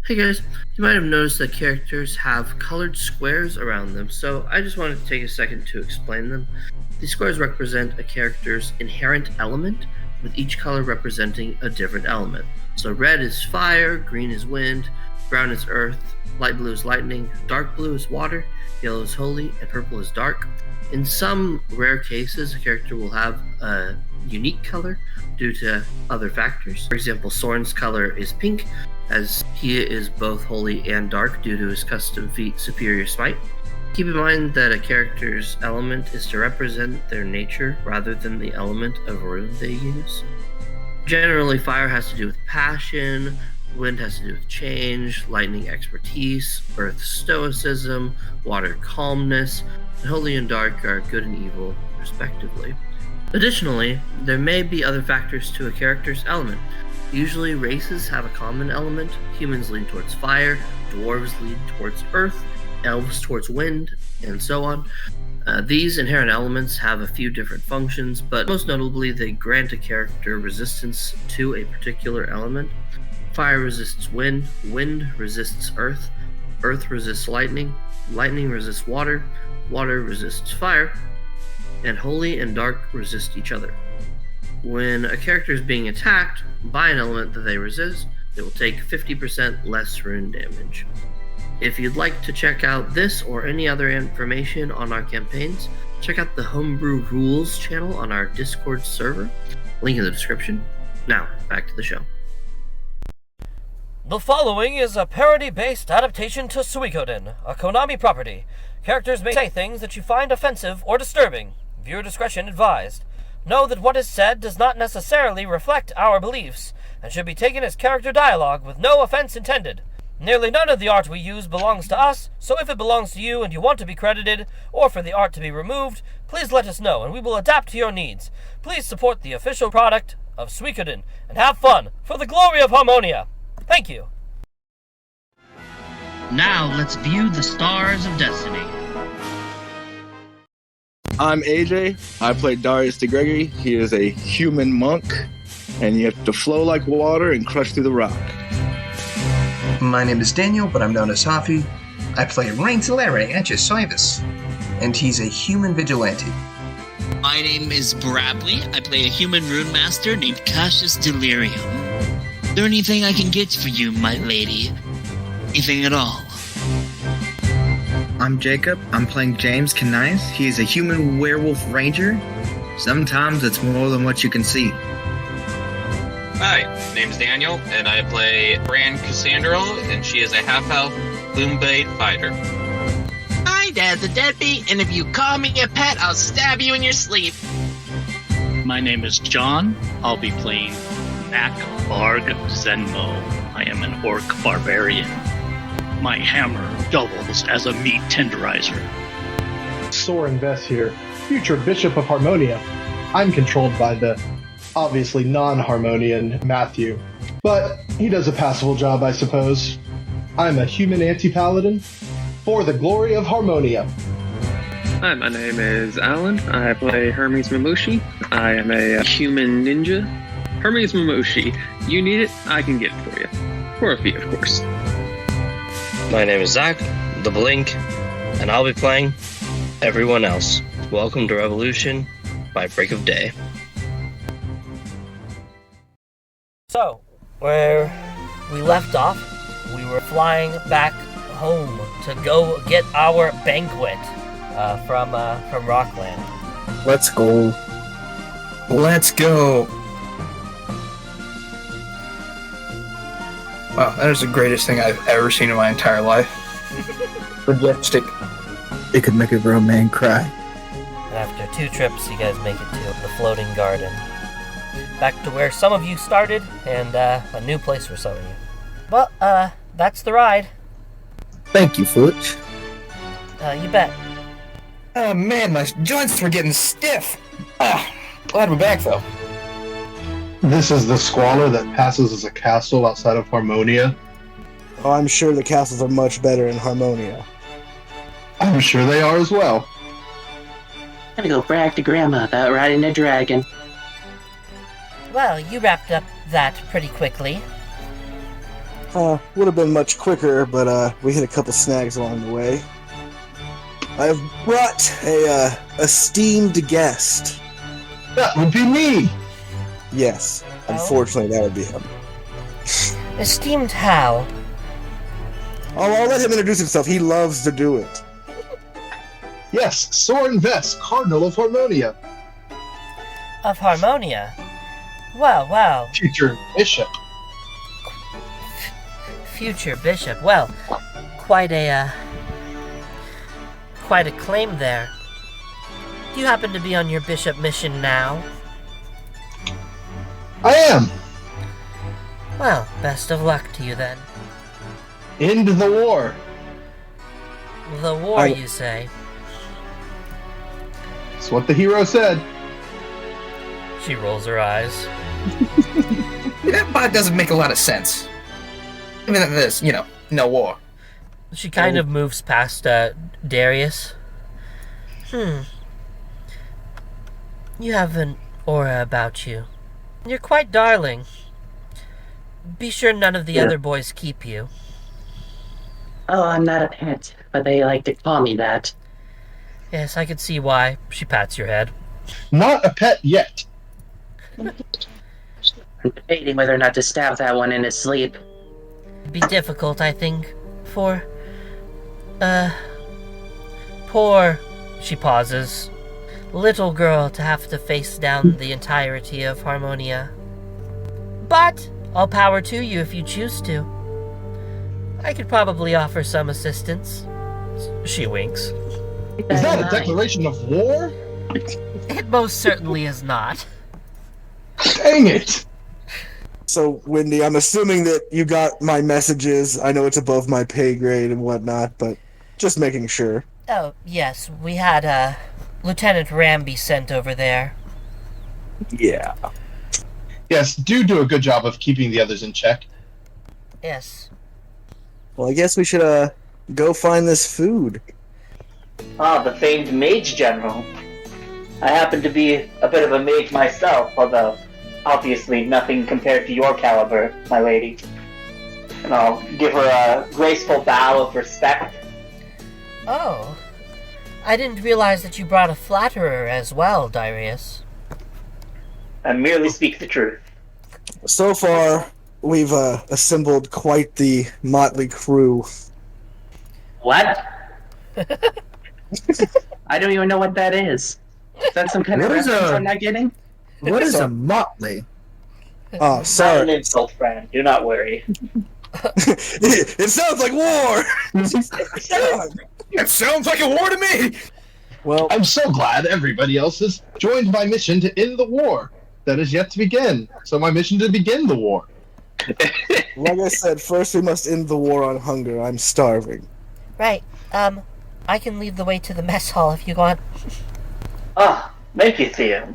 Hey guys, you might have noticed that characters have colored squares around them, so I just wanted to take a second to explain them. These squares represent a character's inherent element, with each color representing a different element. So red is fire, green is wind, brown is earth, light blue is lightning, dark blue is water, yellow is holy, and purple is dark. In some rare cases, a character will have a unique color due to other factors. For example, Soren's color is pink, as he is both holy and dark due to his custom feat Superior Smite. Keep in mind that a character's element is to represent their nature rather than the element of rune they use. Generally, fire has to do with passion, wind has to do with change, lightning expertise, earth stoicism, water calmness, and holy and dark are good and evil, respectively. Additionally, there may be other factors to a character's element. Usually races have a common element. Humans lean towards fire, dwarves lean towards earth, elves towards wind, and so on. These inherent elements have a few different functions, but most notably they grant a character resistance to a particular element. Fire resists wind, wind resists earth, earth resists lightning, lightning resists water, water resists fire, and holy and dark resist each other. When a character is being attacked by an element that they resist, it will take 50% less rune damage. If you'd like to check out this or any other information on our campaigns, check out the Homebrew Rules channel on our Discord server, link in the description. Now, back to the show. The following is a parody-based adaptation to Suikoden, a Konami property. Characters may say things that you find offensive or disturbing. Viewer discretion advised. Know that what is said does not necessarily reflect our beliefs, and should be taken as character dialogue with no offense intended. Nearly none of the art we use belongs to us, so if it belongs to you and you want to be credited, or for the art to be removed, please let us know and we will adapt to your needs. Please support the official product of Suikoden, and have fun, for the glory of Harmonia! Thank you! Now let's view the stars of destiny. I'm AJ. I play Darius the Gregory. He is a human monk, and you have to flow like water and crush through the rock. My name is Daniel, but I'm known as Hafi. I play Rain Talere Anchisoivus, and he's a human vigilante. My name is Bradley. I play a human rune master named Cassius Delirium. Is there anything I can get for you, my lady? Anything at all? I'm Jacob. I'm playing James Canise. He is a human werewolf ranger. Sometimes it's more than what you can see. Hi, name's Daniel, and I play Bran Cassandra, and she is a half-elf Bloomblade fighter. My dad's a deadbeat, and if you call me a pet, I'll stab you in your sleep. My name is John. I'll be playing Nak Barg Zenmo. I am an orc barbarian. My hammer doubles as a meat tenderizer. Soren Vess here, future Bishop of Harmonia. I'm controlled by the obviously non-Harmonian Matthew, but he does a passable job, I suppose. I'm a human anti-paladin for the glory of Harmonia. Hi, my name is Alan. I play Hermes Mamushi. I am a human ninja. Hermes Mamushi, you need it, I can get it for you. For a fee, of course. My name is Zach, the Blink, and I'll be playing everyone else. Welcome to Revolution by Break of Day. So, where we left off, we were flying back home to go get our banquet from Rockland. Let's go. Let's go. Wow, that is the greatest thing I've ever seen in my entire life. Majestic. It could make a grown man cry. And after 2 trips, you guys make it to the floating garden. Back to where some of you started, and a new place for some of you. Well, that's the ride. Thank you, Futch. You bet. Oh man, my joints were getting stiff. Glad we're back, though. This is the squalor that passes as a castle outside of Harmonia. Oh, I'm sure the castles are much better in Harmonia. I'm sure they are as well. I'm gonna go brag to Grandma about riding a dragon. Well, you wrapped up that pretty quickly. Would have been much quicker, but we hit a couple snags along the way. I've brought a esteemed guest. That would be me! Yes, unfortunately, that would be him. Esteemed how? I'll let him introduce himself. He loves to do it. Yes, Soren Vest, Cardinal of Harmonia. Of Harmonia? Well. Future Bishop. Future Bishop. Well, quite a claim there. Do you happen to be on your bishop mission now? I am! Well, best of luck to you then. End the war. The war, you say? That's what the hero said. She rolls her eyes. That part doesn't make a lot of sense. I mean, there's, no war. She kind of moves past Darius. You have an aura about you. You're quite darling. Be sure none of the other boys keep you. Oh, I'm not a pet, but they like to call me that. Yes, I could see why. She pats your head. Not a pet yet. I'm debating whether or not to stab that one in his sleep. It'd be difficult, I think, for... poor... She pauses. Little girl to have to face down the entirety of Harmonia. But, all power to you if you choose to. I could probably offer some assistance. She winks. Is that a declaration of war? It most certainly is not. Dang it! So, Wendy, I'm assuming that you got my messages. I know it's above my pay grade and whatnot, but just making sure. Oh, yes, we had, Lieutenant Ramby sent over there. Yeah. Yes, do a good job of keeping the others in check. Yes. Well, I guess we should, go find this food. Ah, the famed mage general. I happen to be a bit of a mage myself, although obviously nothing compared to your caliber, my lady. And I'll give her a graceful bow of respect. Oh. I didn't realize that you brought a flatterer as well, Darius. I merely speak the truth. So far, we've, assembled quite the motley crew. What? I don't even know what that is. Is that some kind of What is reference a- I'm not getting? What is a motley? Oh, Not an sorry. insult, friend. Do not worry. It sounds like war! It sounds like a war to me! Well, I'm so glad everybody else has joined my mission to end the war that is yet to begin. So my mission to begin the war. like I said, first we must end the war on hunger. I'm starving. Right, I can lead the way to the mess hall if you want. Ah, thank you, Theo.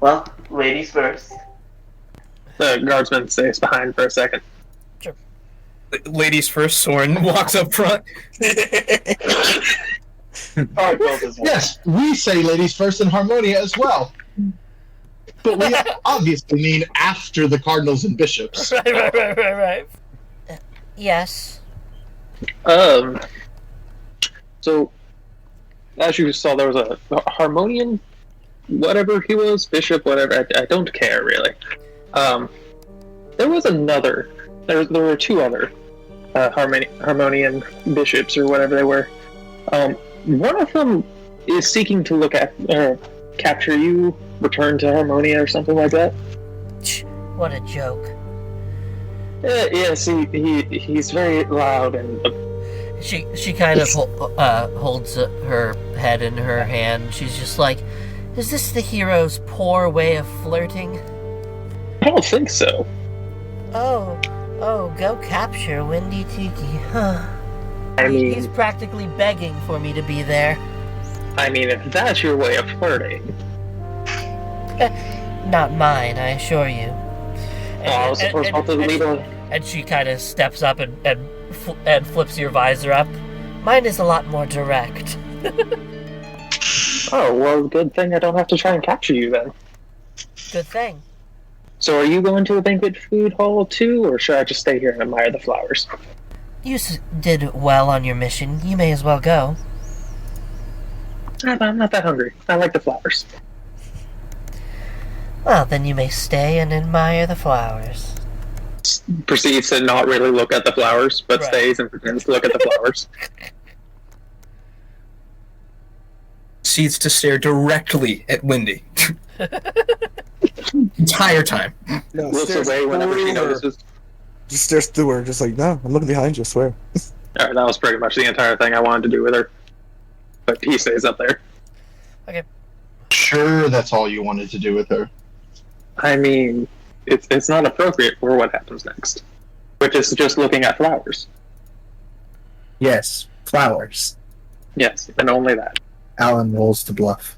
Well, ladies first. The guardsman stays behind for a second. Ladies first, Soren walks up front. Alright, both as well. Yes, we say ladies first in Harmonia as well. But we obviously mean after the cardinals and bishops. Right. Yes. So, as you saw, there was a Harmonian, whatever he was, bishop, whatever, I don't care, really. There was another, there were two other Harmonian bishops, or whatever they were. One of them is seeking to look at, capture you, return to Harmonia, or something like that. What a joke. Yes, he's very loud and... She kind of holds her head in her hand. She's just like, is this the hero's poor way of flirting? I don't think so. Oh, go capture Windy Tiki. I mean... He's practically begging for me to be there. I mean, if that's your way of flirting... Not mine, I assure you. And she kind of steps up and flips your visor up. Mine is a lot more direct. Oh, well, good thing I don't have to try and capture you then. Good thing. So are you going to the banquet food hall too, or should I just stay here and admire the flowers? You did well on your mission. You may as well go. I'm not that hungry. I like the flowers. Well, then you may stay and admire the flowers. Proceeds to not really look at the flowers, but stays and pretends to look at the flowers. Proceeds to stare directly at Wendy. Entire time. No, Looks away whenever she notices. Just stares through her, just like, no, I'm looking behind you, I swear. Alright, that was pretty much the entire thing I wanted to do with her. But he stays up there. Okay. Sure, that's all you wanted to do with her. I mean, it's not appropriate for what happens next. Which is just looking at flowers. Yes, flowers. Yes, and only that. Alan rolls the bluff.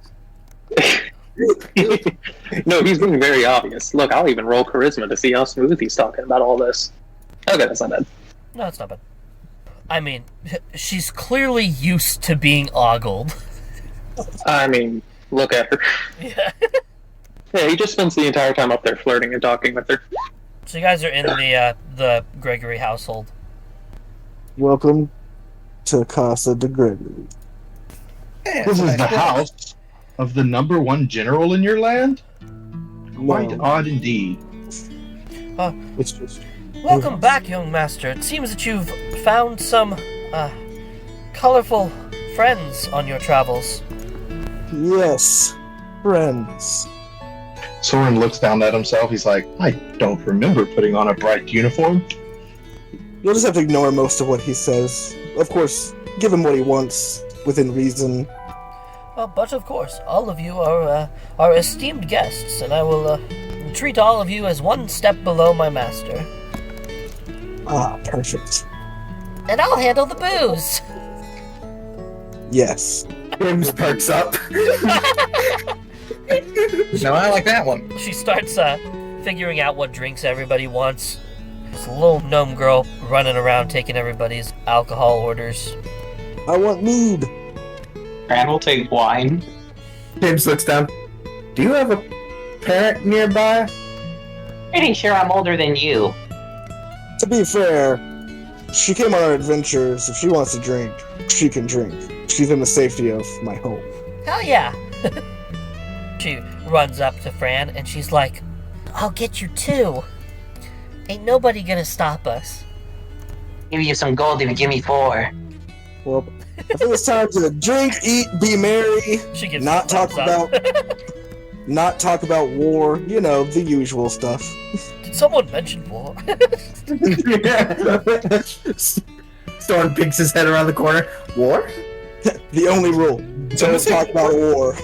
No, he's being very obvious. Look, I'll even roll charisma to see how smooth he's talking about all this. Okay, that's not bad. No, it's not bad. I mean, she's clearly used to being ogled. I mean, look at her. Yeah. Yeah, he just spends the entire time up there flirting and talking with her. So you guys are in the Gregory household. Welcome to Casa de Gregory. This is the house of the #1 general in your land? Quite odd indeed. It's just... Welcome back, young master. It seems that you've found some, colorful friends on your travels. Yes, friends. Soren looks down at himself. He's like, I don't remember putting on a bright uniform. You'll just have to ignore most of what he says. Of course, give him what he wants, within reason. Well, but of course, all of you are esteemed guests, and I will treat all of you as one step below my master. Ah, perfect. And I'll handle the booze. Yes. James perks up. No, I like that one. She starts figuring out what drinks everybody wants. This little gnome girl running around taking everybody's alcohol orders. I want mead. Fran will take wine. James looks down. Do you have a parent nearby? Pretty sure I'm older than you. To be fair, she came on our adventures. If she wants to drink, she can drink. She's in the safety of my home. Hell yeah. She runs up to Fran and she's like, I'll get you 2. Ain't nobody gonna stop us. Give you some gold if you give me 4. Well, I think it's time to drink, eat, be merry, She gives not talk about war, you know, the usual stuff. Did someone mention war? Storm peeks his head around the corner. War? The only rule. Don't talk about war.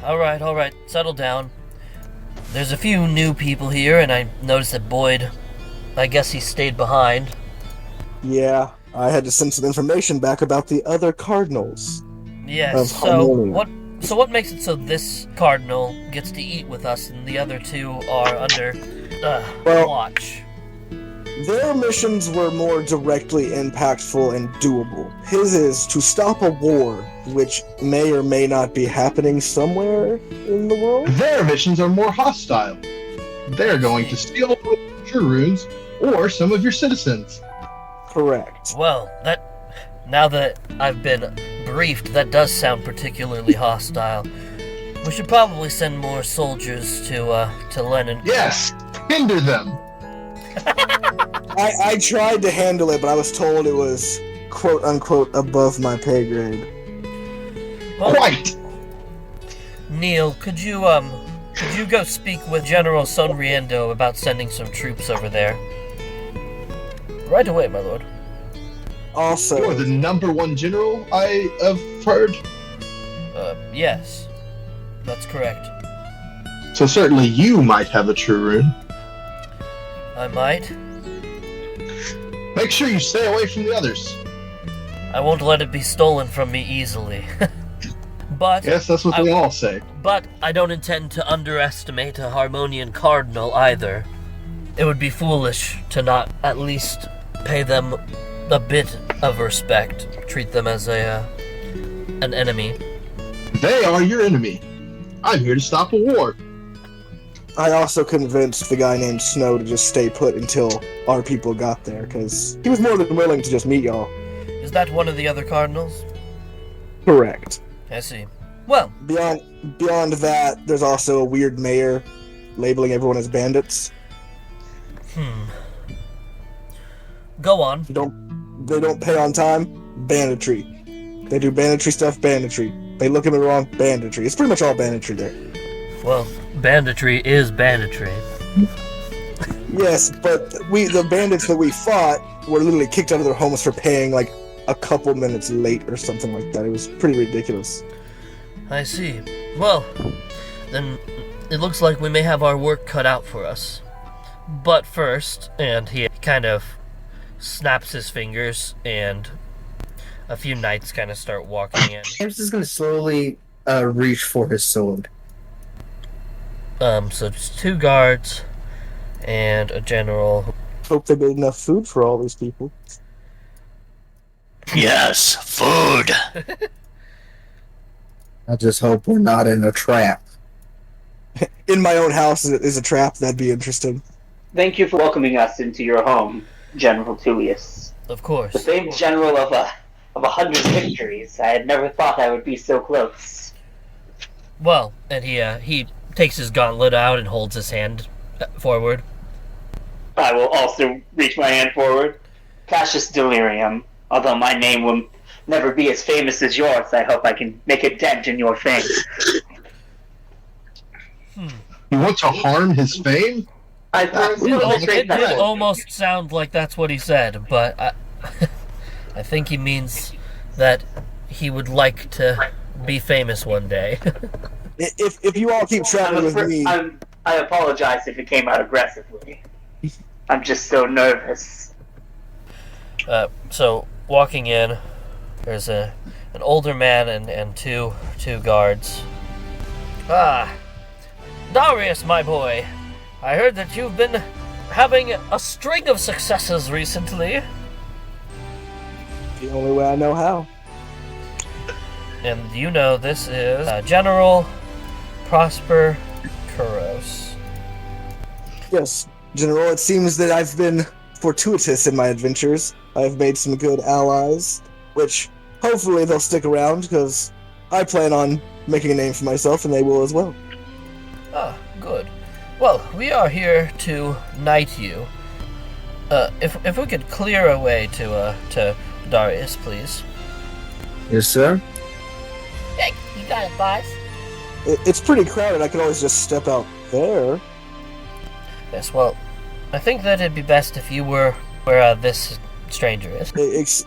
Alright, settle down. There's a few new people here, and I noticed that Boyd, I guess he stayed behind. Yeah, I had to send some information back about the other cardinals. Yes, so what makes it so this cardinal gets to eat with us and the other 2 are under watch? Their missions were more directly impactful and doable. His is to stop a war, which may or may not be happening somewhere in the world. Their missions are more hostile. They're going to steal your runes or some of your citizens. Correct. Well, now that I've been briefed, that does sound particularly hostile. We should probably send more soldiers to Lenin. Yes, hinder them. I tried to handle it, but I was told it was quote-unquote above my pay grade. Well, Quite. Neil, could you go speak with General Sonriendo about sending some troops over there? Right away, my lord. Also, You're the #1 general I have heard. Yes. That's correct. So certainly you might have a true rune. I might. Make sure you stay away from the others. I won't let it be stolen from me easily. But yes, that's what they all say. But I don't intend to underestimate a Harmonian Cardinal either. It would be foolish to not at least pay them a bit of respect. Treat them as an enemy. They are your enemy. I'm here to stop a war. I also convinced the guy named Snow to just stay put until our people got there, because he was more than willing to just meet y'all. Is that one of the other cardinals? Correct. I see. Well, beyond that, there's also a weird mayor labeling everyone as bandits. Go on. They don't pay on time, banditry. They do banditry stuff, banditry. They look at me wrong, banditry. It's pretty much all banditry there. Well, banditry is banditry. Yes, but the bandits that we fought were literally kicked out of their homes for paying like a couple minutes late or something like that. It was pretty ridiculous. I see. Well, then it looks like we may have our work cut out for us. But first, and he kind of snaps his fingers, and a few knights kind of start walking in. James is going to slowly reach for his sword. So it's 2 guards and a general. Hope they made enough food for all these people. Yes, food. I just hope we're not in a trap. In my own house is a trap. That'd be interesting. Thank you for welcoming us into your home, General Tullius. Of course. The famed general of 100 victories. I had never thought I would be so close. Well, and he takes his gauntlet out and holds his hand forward. I will also reach my hand forward. Cassius Delirium. Although my name will never be as famous as yours, I hope I can make a dent in your fame. You want to harm his fame? It did almost sound like that's what he said, but I think he means that he would like to be famous one day. If you all keep traveling with me... I apologize if it came out aggressively. I'm just so nervous. So, walking in, there's an older man and two guards. Darius, my boy, I heard that you've been having a string of successes recently. The only way I know how. And you know this is General Prosper Kuros. Yes, General, it seems that I've been fortuitous in my adventures. I've made some good allies, which hopefully they'll stick around, because I plan on making a name for myself, and they will as well. Good. Well, we are here to knight you. If we could clear a way to Darius, please. Yes, sir. Hey, you got it, boss. It's pretty crowded. I could always just step out there. Yes, well, I think that it'd be best if you were where this stranger is.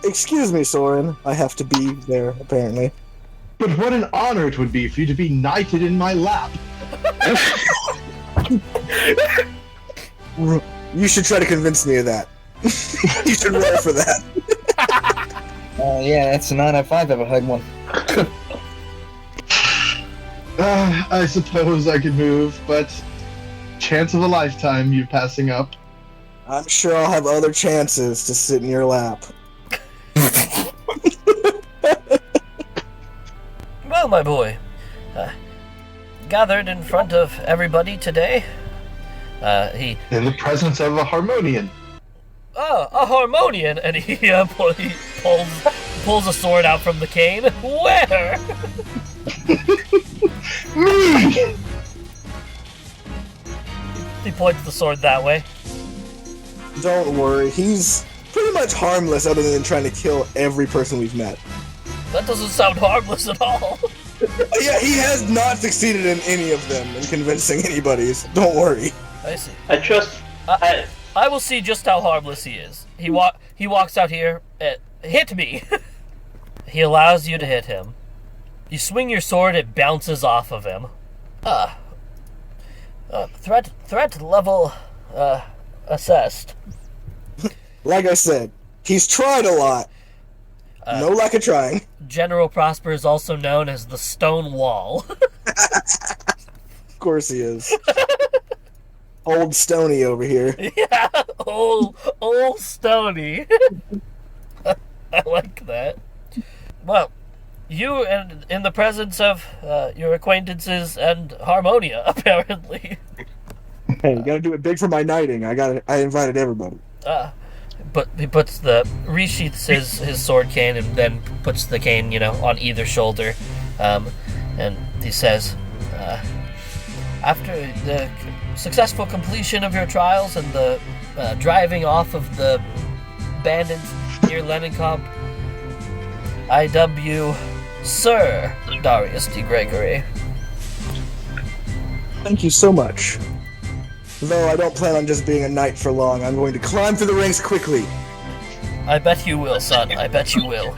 Excuse me, Soren. I have to be there, apparently. But what an honor it would be for you to be knighted in my lap. You should try to convince me of that. You should roll for that. Yeah, that's a 9 out of 5 if I had one. I suppose I could move, but chance of a lifetime you passing up. I'm sure I'll have other chances to sit in your lap. Well, my boy, gathered in front of everybody today, in the presence of a harmonian. Oh, a harmonian, and he pulls a sword out from the cane. Where? Me! He points the sword that way. Don't worry, he's pretty much harmless other than trying to kill every person we've met. That doesn't sound harmless at all. Yeah, he has not succeeded in any of them in convincing anybody. Don't worry. I see. I trust... I will see just how harmless he is. He walks out here. Hit me. He allows you to hit him. You swing your sword, it bounces off of him. Threat level assessed. Like I said, he's tried a lot. No lack of trying. General Prosper is also known as the Stone Wall. Of course he is. Old Stony over here. Yeah, old Stony. I like that. Well, you in the presence of your acquaintances and Harmonia, apparently. Hey, you gotta do it big for my knighting. I invited everybody. But he resheaths his sword cane and then puts the cane, on either shoulder, and he says, after the successful completion of your trials and the driving off of the bandits near Leninkamp, I dub you Sir Darius D. Gregory. Thank you so much. Though I don't plan on just being a knight for long, I'm going to climb through the ranks quickly. I bet you will, son. I bet you will.